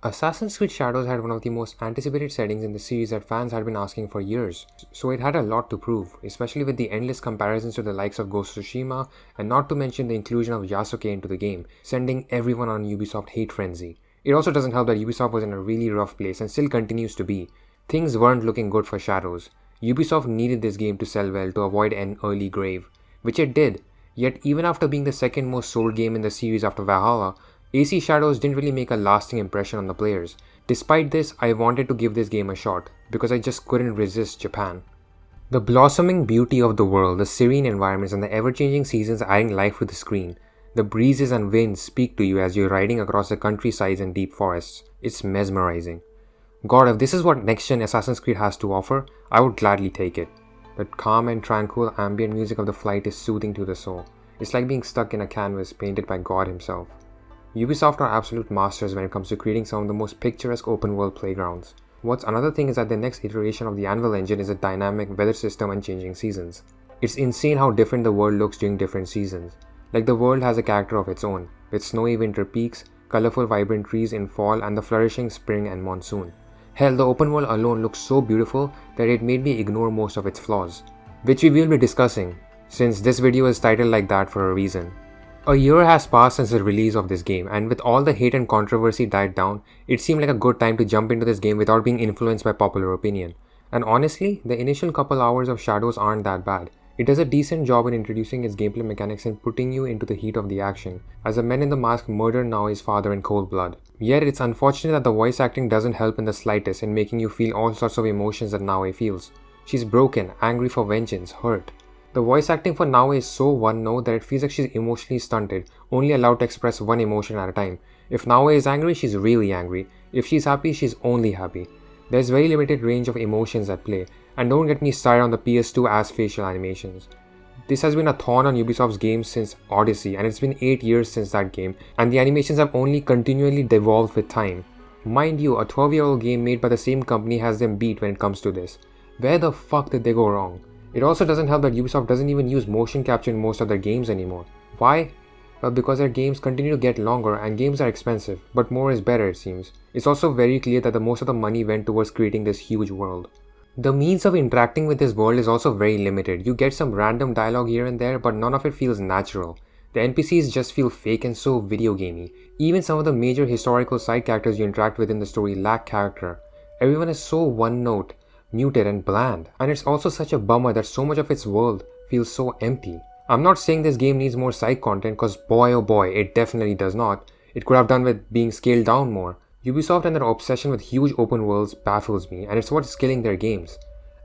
Assassin's Creed Shadows had one of the most anticipated settings in the series that fans had been asking for years, so it had a lot to prove, especially with the endless comparisons to the likes of Ghost of Tsushima, and not to mention the inclusion of Yasuke into the game, sending everyone on Ubisoft hate frenzy. It also doesn't help that Ubisoft was in a really rough place and still continues to be. Things weren't looking good for Shadows. Ubisoft needed this game to sell well to avoid an early grave, which it did. Yet even after being the second most sold game in the series after Valhalla, AC Shadows didn't really make a lasting impression on the players. Despite this, I wanted to give this game a shot, because I just couldn't resist Japan. The blossoming beauty of the world, the serene environments and the ever-changing seasons adding life to the screen. The breezes and winds speak to you as you're riding across the countrysides and deep forests. It's mesmerizing. God, if this is what next-gen Assassin's Creed has to offer, I would gladly take it. The calm and tranquil ambient music of the flight is soothing to the soul. It's like being stuck in a canvas painted by God himself. Ubisoft are absolute masters when it comes to creating some of the most picturesque open-world playgrounds. What's another thing is that the next iteration of the Anvil engine is a dynamic weather system and changing seasons. It's insane how different the world looks during different seasons. Like the world has a character of its own, with snowy winter peaks, colorful vibrant trees in fall and the flourishing spring and monsoon. Hell, the open world alone looks so beautiful that it made me ignore most of its flaws, which we will be discussing, since this video is titled like that for a reason. A year has passed since the release of this game, and with all the hate and controversy died down, it seemed like a good time to jump into this game without being influenced by popular opinion. And honestly, the initial couple hours of Shadows aren't that bad. It does a decent job in introducing its gameplay mechanics and putting you into the heat of the action, as the men in the mask murder Naoi's father in cold blood. Yet it's unfortunate that the voice acting doesn't help in the slightest in making you feel all sorts of emotions that Naoi feels. She's broken, angry for vengeance, hurt. The voice acting for Naoi is so one-note that it feels like she's emotionally stunted, only allowed to express one emotion at a time. If Naoi is angry, she's really angry. If she's happy, she's only happy. There's very limited range of emotions at play, and don't get me started on the PS2 as facial animations. This has been a thorn on Ubisoft's games since Odyssey, and it's been 8 years since that game, and the animations have only continually devolved with time. Mind you, a 12-year-old game made by the same company has them beat when it comes to this. Where the fuck did they go wrong? It also doesn't help that Ubisoft doesn't even use motion capture in most of their games anymore. Why? Well, because their games continue to get longer and games are expensive, but more is better it seems. It's also very clear that most of the money went towards creating this huge world. The means of interacting with this world is also very limited. You get some random dialogue here and there, but none of it feels natural. The NPCs just feel fake and so video gamey. Even some of the major historical side characters you interact with in the story lack character. Everyone is so one-note, muted and bland, and it's also such a bummer that so much of its world feels so empty. I'm not saying this game needs more side content, cause boy oh boy, it definitely does not. It could have done with being scaled down more. Ubisoft and their obsession with huge open worlds baffles me, and it's what's killing their games.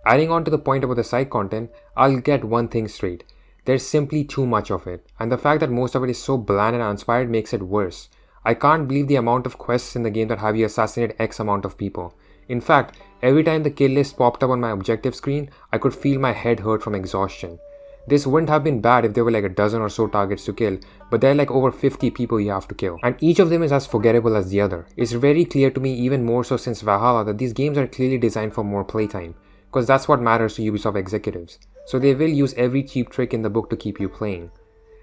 Adding on to the point about the side content, I'll get one thing straight. There's simply too much of it, and the fact that most of it is so bland and uninspired makes it worse. I can't believe the amount of quests in the game that have you assassinate X amount of people. In fact, every time the kill list popped up on my objective screen, I could feel my head hurt from exhaustion. This wouldn't have been bad if there were like a dozen or so targets to kill, but there are like over 50 people you have to kill, and each of them is as forgettable as the other. It's very clear to me, even more so since Valhalla, that these games are clearly designed for more playtime, because that's what matters to Ubisoft executives. So they will use every cheap trick in the book to keep you playing.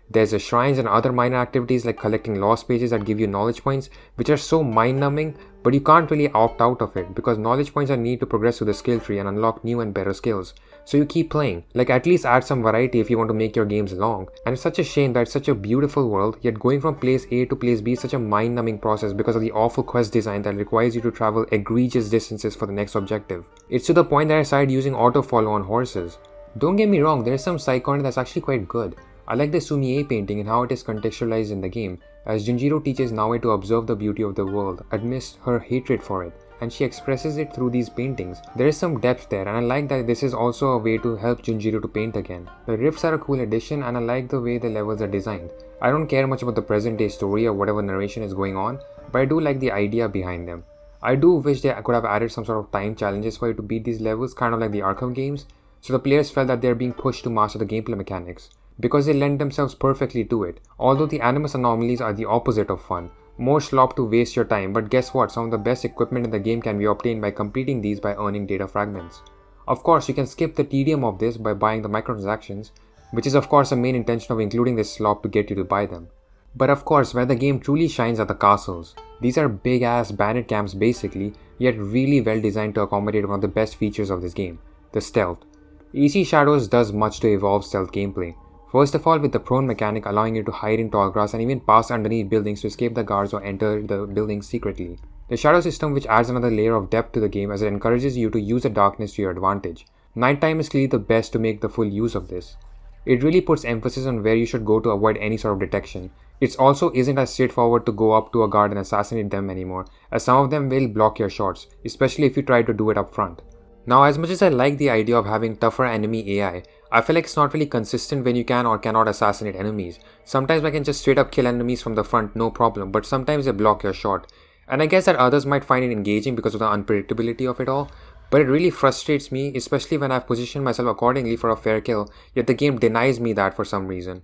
There's the shrines and other minor activities like collecting lost pages that give you knowledge points, which are so mind-numbing, but you can't really opt out of it because knowledge points are needed to progress through the skill tree and unlock new and better skills. So you keep playing, like at least add some variety if you want to make your games long. And it's such a shame that it's such a beautiful world, yet going from place A to place B is such a mind-numbing process because of the awful quest design that requires you to travel egregious distances for the next objective. It's to the point that I started using auto-follow on horses. Don't get me wrong, there's some side content that's actually quite good. I like the Sumie painting and how it is contextualized in the game, as Junjiro teaches Naoi to observe the beauty of the world amidst her hatred for it, and she expresses it through these paintings. There is some depth there, and I like that this is also a way to help Junjiro to paint again. The rifts are a cool addition, and I like the way the levels are designed. I don't care much about the present day story or whatever narration is going on, but I do like the idea behind them. I do wish they could have added some sort of time challenges for you to beat these levels, kind of like the Arkham games, so the players felt that they're being pushed to master the gameplay mechanics, because they lend themselves perfectly to it. Although the animus anomalies are the opposite of fun, more slop to waste your time, but guess what, some of the best equipment in the game can be obtained by completing these by earning data fragments. Of course, you can skip the tedium of this by buying the microtransactions, which is of course the main intention of including this slop to get you to buy them. But of course, where the game truly shines are the castles. These are big ass bandit camps basically, yet really well designed to accommodate one of the best features of this game, the stealth. EC Shadows does much to evolve stealth gameplay. First of all, with the prone mechanic allowing you to hide in tall grass and even pass underneath buildings to escape the guards or enter the buildings secretly. The shadow system, which adds another layer of depth to the game as it encourages you to use the darkness to your advantage. Nighttime is clearly the best to make the full use of this. It really puts emphasis on where you should go to avoid any sort of detection. It also isn't as straightforward to go up to a guard and assassinate them anymore, as some of them will block your shots, especially if you try to do it up front. Now, as much as I like the idea of having tougher enemy AI, I feel like it's not really consistent when you can or cannot assassinate enemies. Sometimes I can just straight up kill enemies from the front, no problem, but sometimes they block your shot. And I guess that others might find it engaging because of the unpredictability of it all, but it really frustrates me, especially when I've positioned myself accordingly for a fair kill, yet the game denies me that for some reason.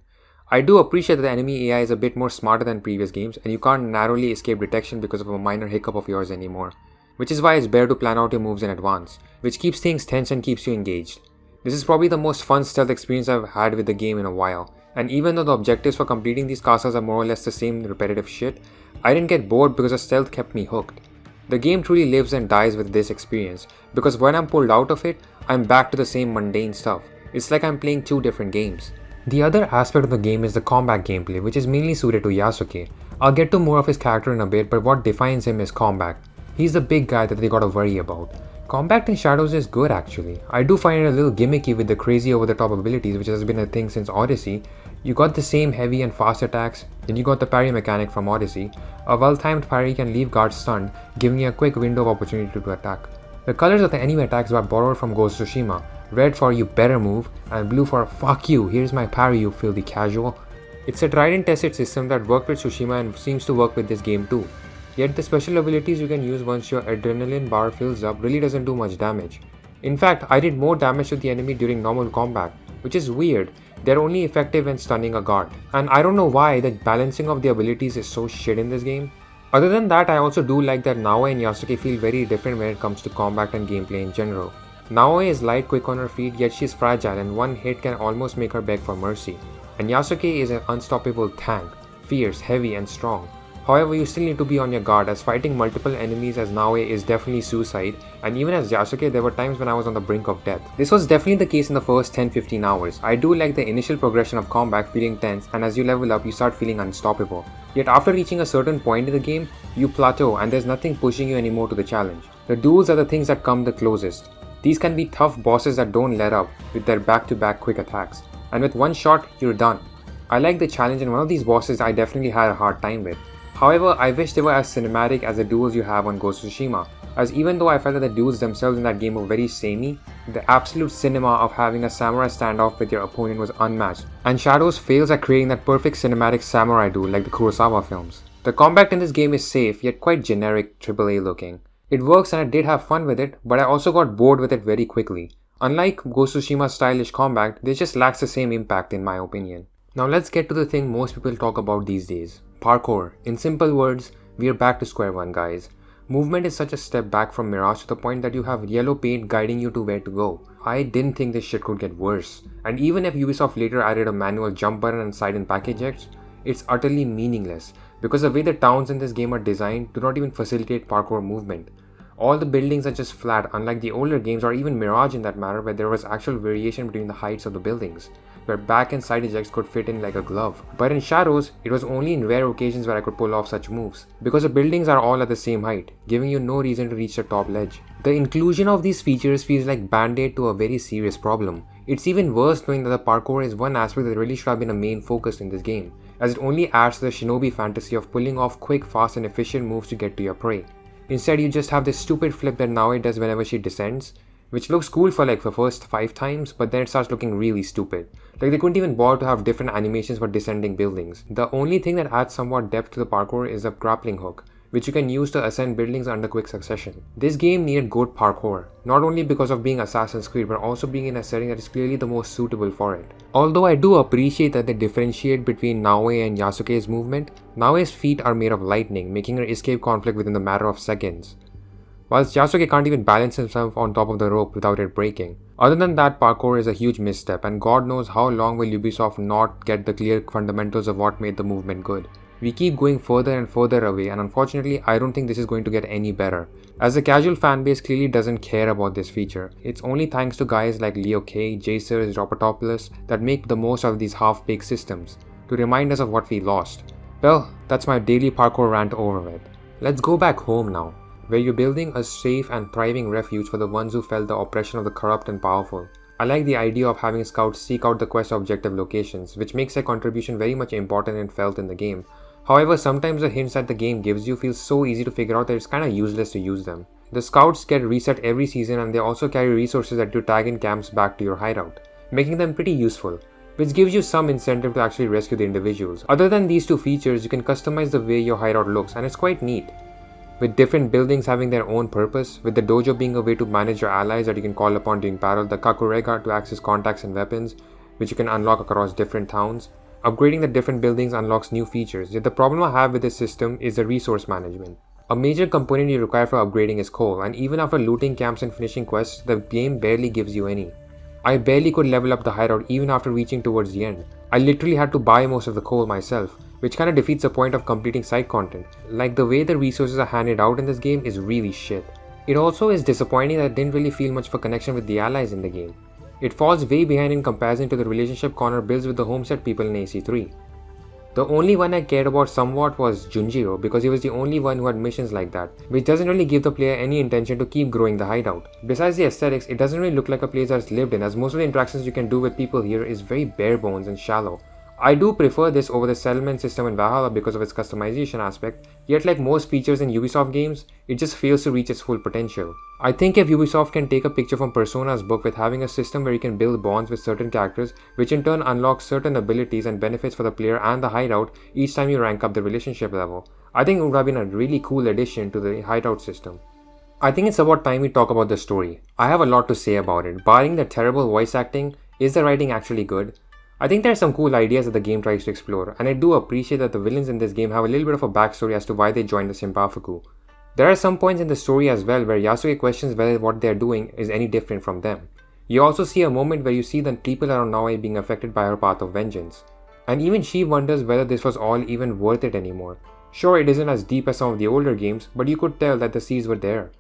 I do appreciate that the enemy AI is a bit more smarter than previous games, and you can't narrowly escape detection because of a minor hiccup of yours anymore. Which is why it's better to plan out your moves in advance, which keeps things tense and keeps you engaged. This is probably the most fun stealth experience I've had with the game in a while, and even though the objectives for completing these castles are more or less the same repetitive shit, I didn't get bored because the stealth kept me hooked. The game truly lives and dies with this experience, because when I'm pulled out of it, I'm back to the same mundane stuff. It's like I'm playing two different games. The other aspect of the game is the combat gameplay, which is mainly suited to Yasuke. I'll get to more of his character in a bit, but what defines him is combat. He's the big guy that they gotta worry about. Combat in Shadows is good actually. I do find it a little gimmicky with the crazy over the top abilities, which has been a thing since Odyssey. You got the same heavy and fast attacks, then you got the parry mechanic from Odyssey. A well-timed parry can leave guards stunned, giving you a quick window of opportunity to attack. The colors of the enemy attacks were borrowed from Ghost of Tsushima. Red for you better move, and blue for fuck you, here's my parry you filthy casual. It's a tried and tested system that worked with Tsushima and seems to work with this game too. Yet the special abilities you can use once your adrenaline bar fills up really doesn't do much damage. In fact, I did more damage to the enemy during normal combat, which is weird. They're only effective when stunning a guard. And I don't know why the balancing of the abilities is so shit in this game. Other than that, I also do like that Naoe and Yasuke feel very different when it comes to combat and gameplay in general. Naoe is light, quick on her feet, yet she's fragile and one hit can almost make her beg for mercy. And Yasuke is an unstoppable tank, fierce, heavy and strong. However, you still need to be on your guard as fighting multiple enemies as Naoe is definitely suicide, and even as Yasuke there were times when I was on the brink of death. This was definitely the case in the first 10-15 hours. I do like the initial progression of combat feeling tense, and as you level up you start feeling unstoppable. Yet after reaching a certain point in the game, you plateau and there's nothing pushing you anymore to the challenge. The duels are the things that come the closest. These can be tough bosses that don't let up with their back-to-back quick attacks, and with one shot you're done. I like the challenge, and one of these bosses I definitely had a hard time with. However, I wish they were as cinematic as the duels you have on Ghost of Tsushima, as even though I felt that the duels themselves in that game were very samey, the absolute cinema of having a samurai standoff with your opponent was unmatched, and Shadows fails at creating that perfect cinematic samurai duel like the Kurosawa films. The combat in this game is safe, yet quite generic AAA looking. It works and I did have fun with it, but I also got bored with it very quickly. Unlike Ghost of Tsushima's stylish combat, this just lacks the same impact in my opinion. Now let's get to the thing most people talk about these days. Parkour. In simple words, we are back to square one, guys. Movement is such a step back from Mirage to the point that you have yellow paint guiding you to where to go. I didn't think this shit could get worse. And even if Ubisoft later added a manual jump button and side and back ejects, it's utterly meaningless because the way the towns in this game are designed do not even facilitate parkour movement. All the buildings are just flat, unlike the older games or even Mirage in that matter, where there was actual variation between the heights of the buildings, where back and side ejects could fit in like a glove. But in Shadows, it was only in rare occasions where I could pull off such moves, because the buildings are all at the same height, giving you no reason to reach the top ledge. The inclusion of these features feels like band-aid to a very serious problem. It's even worse knowing that the parkour is one aspect that really should have been a main focus in this game, as it only adds to the shinobi fantasy of pulling off quick, fast and efficient moves to get to your prey. Instead, you just have this stupid flip that Naoe does whenever she descends, which looks cool for like the first 5 times, but then it starts looking really stupid. Like they couldn't even bother to have different animations for descending buildings. The only thing that adds somewhat depth to the parkour is the grappling hook, which you can use to ascend buildings under quick succession. This game needed good parkour, not only because of being Assassin's Creed, but also being in a setting that is clearly the most suitable for it. Although I do appreciate that they differentiate between Naoe and Yasuke's movement, Naoe's feet are made of lightning, making her escape conflict within the matter of seconds. whilst Yasuke can't even balance himself on top of the rope without it breaking. Other than that, parkour is a huge misstep, and God knows how long will Ubisoft not get the clear fundamentals of what made the movement good. We keep going further and further away, and unfortunately I don't think this is going to get any better, as the casual fanbase clearly doesn't care about this feature. It's only thanks to guys like Leo K, Jacers, Dropatopoulos that make the most out of these half-baked systems, to remind us of what we lost. Well, that's my daily parkour rant over with. Let's go back home now, where you're building a safe and thriving refuge for the ones who felt the oppression of the corrupt and powerful. I like the idea of having scouts seek out the quest objective locations, which makes their contribution very much important and felt in the game. However, sometimes the hints that the game gives you feel so easy to figure out that it's kinda useless to use them. The scouts get reset every season, and they also carry resources that you tag in camps back to your hideout, making them pretty useful, which gives you some incentive to actually rescue the individuals. Other than these two features, you can customize the way your hideout looks, and it's quite neat, with different buildings having their own purpose, with the dojo being a way to manage your allies that you can call upon during battle, the kakurega to access contacts and weapons, which you can unlock across different towns. Upgrading the different buildings unlocks new features, yet the problem I have with this system is the resource management. A major component you require for upgrading is coal, and even after looting camps and finishing quests, the game barely gives you any. I barely could level up the hideout even after reaching towards the end. I literally had to buy most of the coal myself, which kinda defeats the point of completing side content. Like, the way the resources are handed out in this game is really shit. It also is disappointing that I didn't really feel much of a connection with the allies in the game. It falls way behind in comparison to the relationship Connor builds with the Homestead people in AC3. The only one I cared about somewhat was Junjiro, because he was the only one who had missions like that, which doesn't really give the player any intention to keep growing the hideout. Besides the aesthetics, it doesn't really look like a place that's lived in, as most of the interactions you can do with people here is very bare bones and shallow. I do prefer this over the settlement system in Valhalla because of its customization aspect, yet like most features in Ubisoft games, it just fails to reach its full potential. I think if Ubisoft can take a picture from Persona's book with having a system where you can build bonds with certain characters, which in turn unlocks certain abilities and benefits for the player and the hideout each time you rank up the relationship level, I think it would have been a really cool addition to the hideout system. I think it's about time we talk about the story. I have a lot to say about it. Barring the terrible voice acting, is the writing actually good? I think there are some cool ideas that the game tries to explore, and I do appreciate that the villains in this game have a little bit of a backstory as to why they joined the Shimpafuku. There are some points in the story as well where Yasuke questions whether what they are doing is any different from them. You also see a moment where you see the people around Naoe being affected by her path of vengeance, and even she wonders whether this was all even worth it anymore. Sure, it isn't as deep as some of the older games, but you could tell that the seeds were there.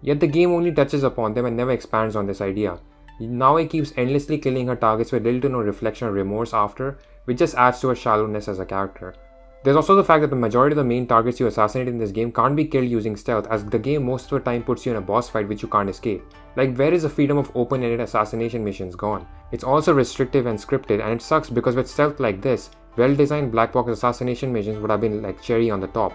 Yet the game only touches upon them and never expands on this idea. Naoe keeps endlessly killing her targets with little to no reflection or remorse after, which just adds to her shallowness as a character. There's also the fact that the majority of the main targets you assassinate in this game can't be killed using stealth, as the game most of the time puts you in a boss fight which you can't escape. Like, where is the freedom of open-ended assassination missions gone? It's also restrictive and scripted, and it sucks because with stealth like this, well-designed black box assassination missions would have been like cherry on the top.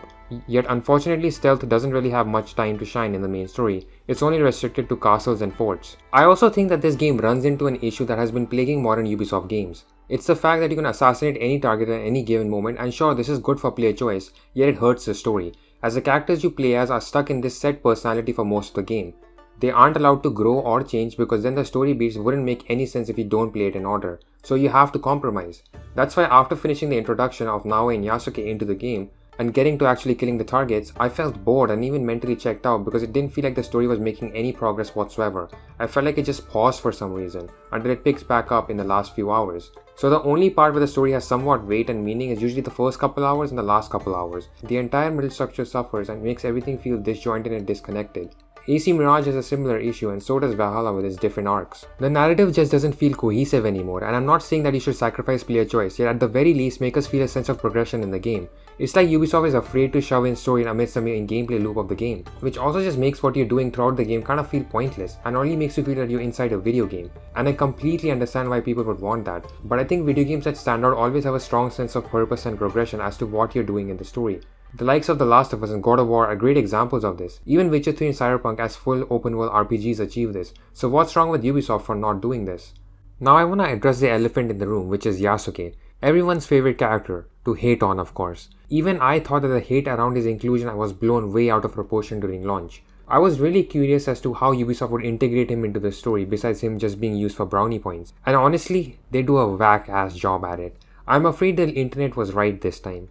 Yet unfortunately, stealth doesn't really have much time to shine in the main story. It's only restricted to castles and forts. I also think that this game runs into an issue that has been plaguing modern Ubisoft games. It's the fact that you can assassinate any target at any given moment, and sure, this is good for player choice, yet it hurts the story, as the characters you play as are stuck in this set personality for most of the game. They aren't allowed to grow or change because then the story beats wouldn't make any sense if you don't play it in order, so you have to compromise. That's why after finishing the introduction of Naoe and Yasuke into the game, and getting to actually killing the targets, I felt bored and even mentally checked out because it didn't feel like the story was making any progress whatsoever. I felt like it just paused for some reason, until it picks back up in the last few hours. So the only part where the story has somewhat weight and meaning is usually the first couple hours and the last couple hours. The entire middle structure suffers and makes everything feel disjointed and disconnected. AC Mirage has a similar issue, and so does Valhalla with its different arcs. The narrative just doesn't feel cohesive anymore, and I'm not saying that you should sacrifice player choice, yet at the very least make us feel a sense of progression in the game. It's like Ubisoft is afraid to shove in story amidst the main gameplay loop of the game, which also just makes what you're doing throughout the game kind of feel pointless, and only makes you feel that you're inside a video game. And I completely understand why people would want that, but I think video games that stand out always have a strong sense of purpose and progression as to what you're doing in the story. The likes of The Last of Us and God of War are great examples of this. Even Witcher 3 and Cyberpunk as full open world RPGs achieve this, so what's wrong with Ubisoft for not doing this? Now I want to address the elephant in the room, which is Yasuke, everyone's favorite character, to hate on of course. Even I thought that the hate around his inclusion was blown way out of proportion during launch. I was really curious as to how Ubisoft would integrate him into the story besides him just being used for brownie points, and honestly, they do a whack ass job at it. I'm afraid the internet was right this time.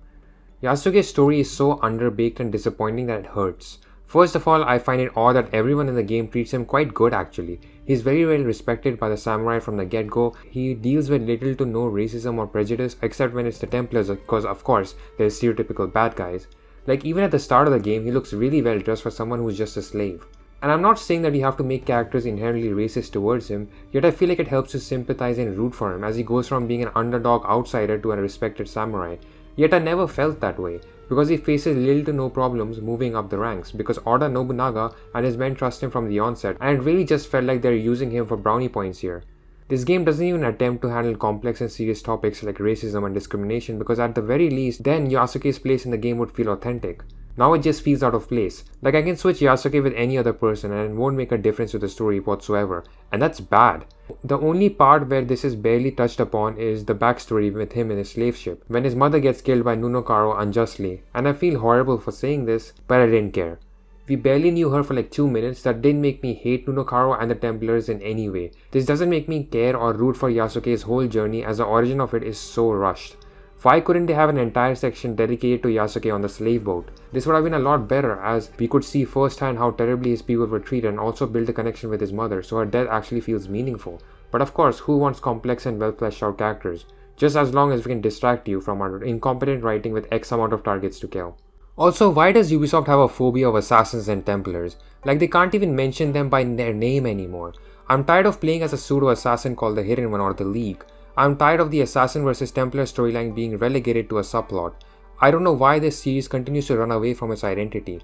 Yasuke's story is so underbaked and disappointing that it hurts. First of all, I find it odd that everyone in the game treats him quite good actually. He's very well respected by the samurai from the get-go. He deals with little to no racism or prejudice except when it's the Templars, because of course, they're stereotypical bad guys. Like even at the start of the game, he looks really well dressed for someone who's just a slave. And I'm not saying that you have to make characters inherently racist towards him, yet I feel like it helps to sympathize and root for him as he goes from being an underdog outsider to a respected samurai. Yet I never felt that way, because he faces little to no problems moving up the ranks, because Oda Nobunaga and his men trust him from the onset, and it really just felt like they're using him for brownie points here. This game doesn't even attempt to handle complex and serious topics like racism and discrimination, because at the very least, then Yasuke's place in the game would feel authentic. Now it just feels out of place. Like I can switch Yasuke with any other person and it won't make a difference to the story whatsoever. And that's bad. The only part where this is barely touched upon is the backstory with him in his slave ship, when his mother gets killed by Nunokaro unjustly. And I feel horrible for saying this, but I didn't care. We barely knew her for like 2 minutes. That didn't make me hate Nunokaro and the Templars in any way. This doesn't make me care or root for Yasuke's whole journey as the origin of it is so rushed. Why couldn't they have an entire section dedicated to Yasuke on the slave boat? This would have been a lot better as we could see firsthand how terribly his people were treated and also build a connection with his mother so her death actually feels meaningful. But of course, who wants complex and well fleshed out characters? Just as long as we can distract you from our incompetent writing with X amount of targets to kill. Also, why does Ubisoft have a phobia of assassins and Templars? Like they can't even mention them by their name anymore. I'm tired of playing as a pseudo-assassin called the Hidden One or the League. I'm tired of the Assassin vs Templar storyline being relegated to a subplot. I don't know why this series continues to run away from its identity.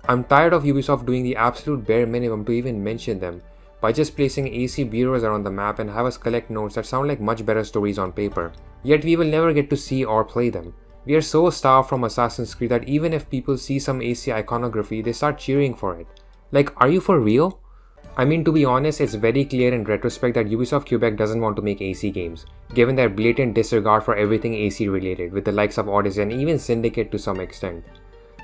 I'm tired of Ubisoft doing the absolute bare minimum to even mention them, by just placing AC bureaus around the map and have us collect notes that sound like much better stories on paper. Yet we will never get to see or play them. We are so starved from Assassin's Creed that even if people see some AC iconography, they start cheering for it. Like, are you for real? I mean, to be honest, it's very clear in retrospect that Ubisoft Quebec doesn't want to make AC games, given their blatant disregard for everything AC related, with the likes of Odyssey and even Syndicate to some extent.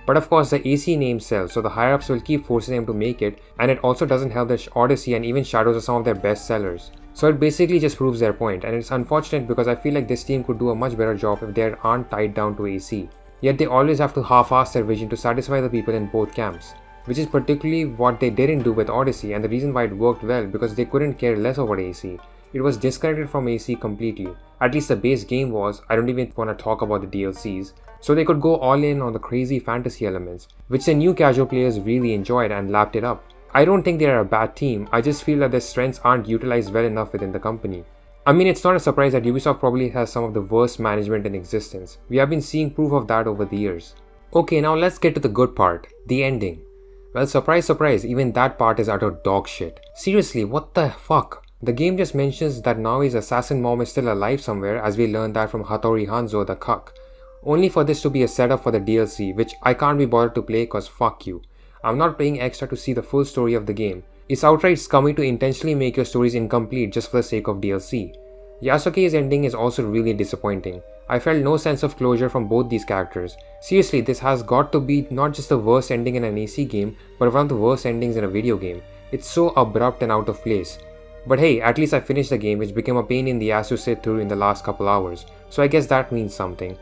But of course, the AC name sells, so the higher-ups will keep forcing them to make it, and it also doesn't help that Odyssey and even Shadows are some of their best sellers. So it basically just proves their point, and it's unfortunate because I feel like this team could do a much better job if they aren't tied down to AC. Yet they always have to half-ass their vision to satisfy the people in both camps. Which is particularly what they didn't do with Odyssey, and the reason why it worked well because they couldn't care less about AC. It was disconnected from AC completely. At least the base game was. I don't even want to talk about the DLCs. So they could go all in on the crazy fantasy elements, which the new casual players really enjoyed and lapped it up. I don't think they are a bad team, I just feel that their strengths aren't utilized well enough within the company. I mean, it's not a surprise that Ubisoft probably has some of the worst management in existence. We have been seeing proof of that over the years. Okay, now let's get to the good part, the ending. Well, surprise surprise, even that part is utter dog shit. Seriously, what the fuck? The game just mentions that Naoi's assassin mom is still alive somewhere, as we learned that from Hattori Hanzo the cuck. Only for this to be a setup for the DLC, which I can't be bothered to play cause fuck you. I'm not paying extra to see the full story of the game. It's outright scummy to intentionally make your stories incomplete just for the sake of DLC. Yasuke's ending is also really disappointing. I felt no sense of closure from both these characters. Seriously, this has got to be not just the worst ending in an AC game, but one of the worst endings in a video game. It's so abrupt and out of place. But hey, at least I finished the game, which became a pain in the ass to sit through in the last couple hours, so I guess that means something.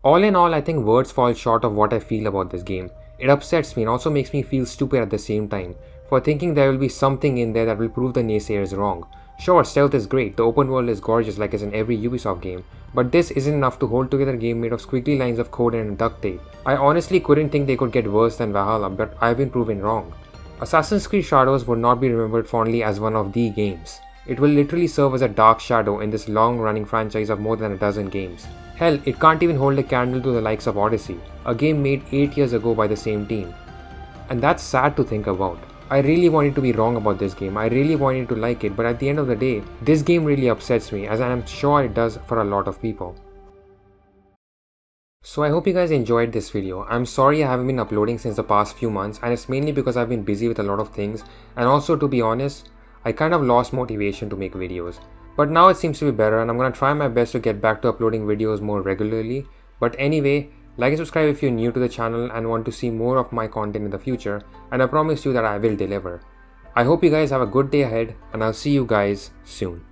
All in all, I think words fall short of what I feel about this game. It upsets me and also makes me feel stupid at the same time, for thinking there will be something in there that will prove the naysayers wrong. Sure, stealth is great, the open world is gorgeous like it's in every Ubisoft game, but this isn't enough to hold together a game made of squiggly lines of code and duct tape. I honestly couldn't think they could get worse than Valhalla, but I've been proven wrong. Assassin's Creed Shadows would not be remembered fondly as one of the games. It will literally serve as a dark shadow in this long-running franchise of more than a dozen games. Hell, it can't even hold a candle to the likes of Odyssey, a game made 8 years ago by the same team. And that's sad to think about. I really wanted to be wrong about this game, I really wanted to like it, but at the end of the day, this game really upsets me, as I'm sure it does for a lot of people. So I hope you guys enjoyed this video. I'm sorry I haven't been uploading since the past few months, and it's mainly because I've been busy with a lot of things, and also to be honest, I kind of lost motivation to make videos. But now it seems to be better, and I'm gonna try my best to get back to uploading videos more regularly. But anyway, like and subscribe if you're new to the channel and want to see more of my content in the future, and I promise you that I will deliver. I hope you guys have a good day ahead, and I'll see you guys soon.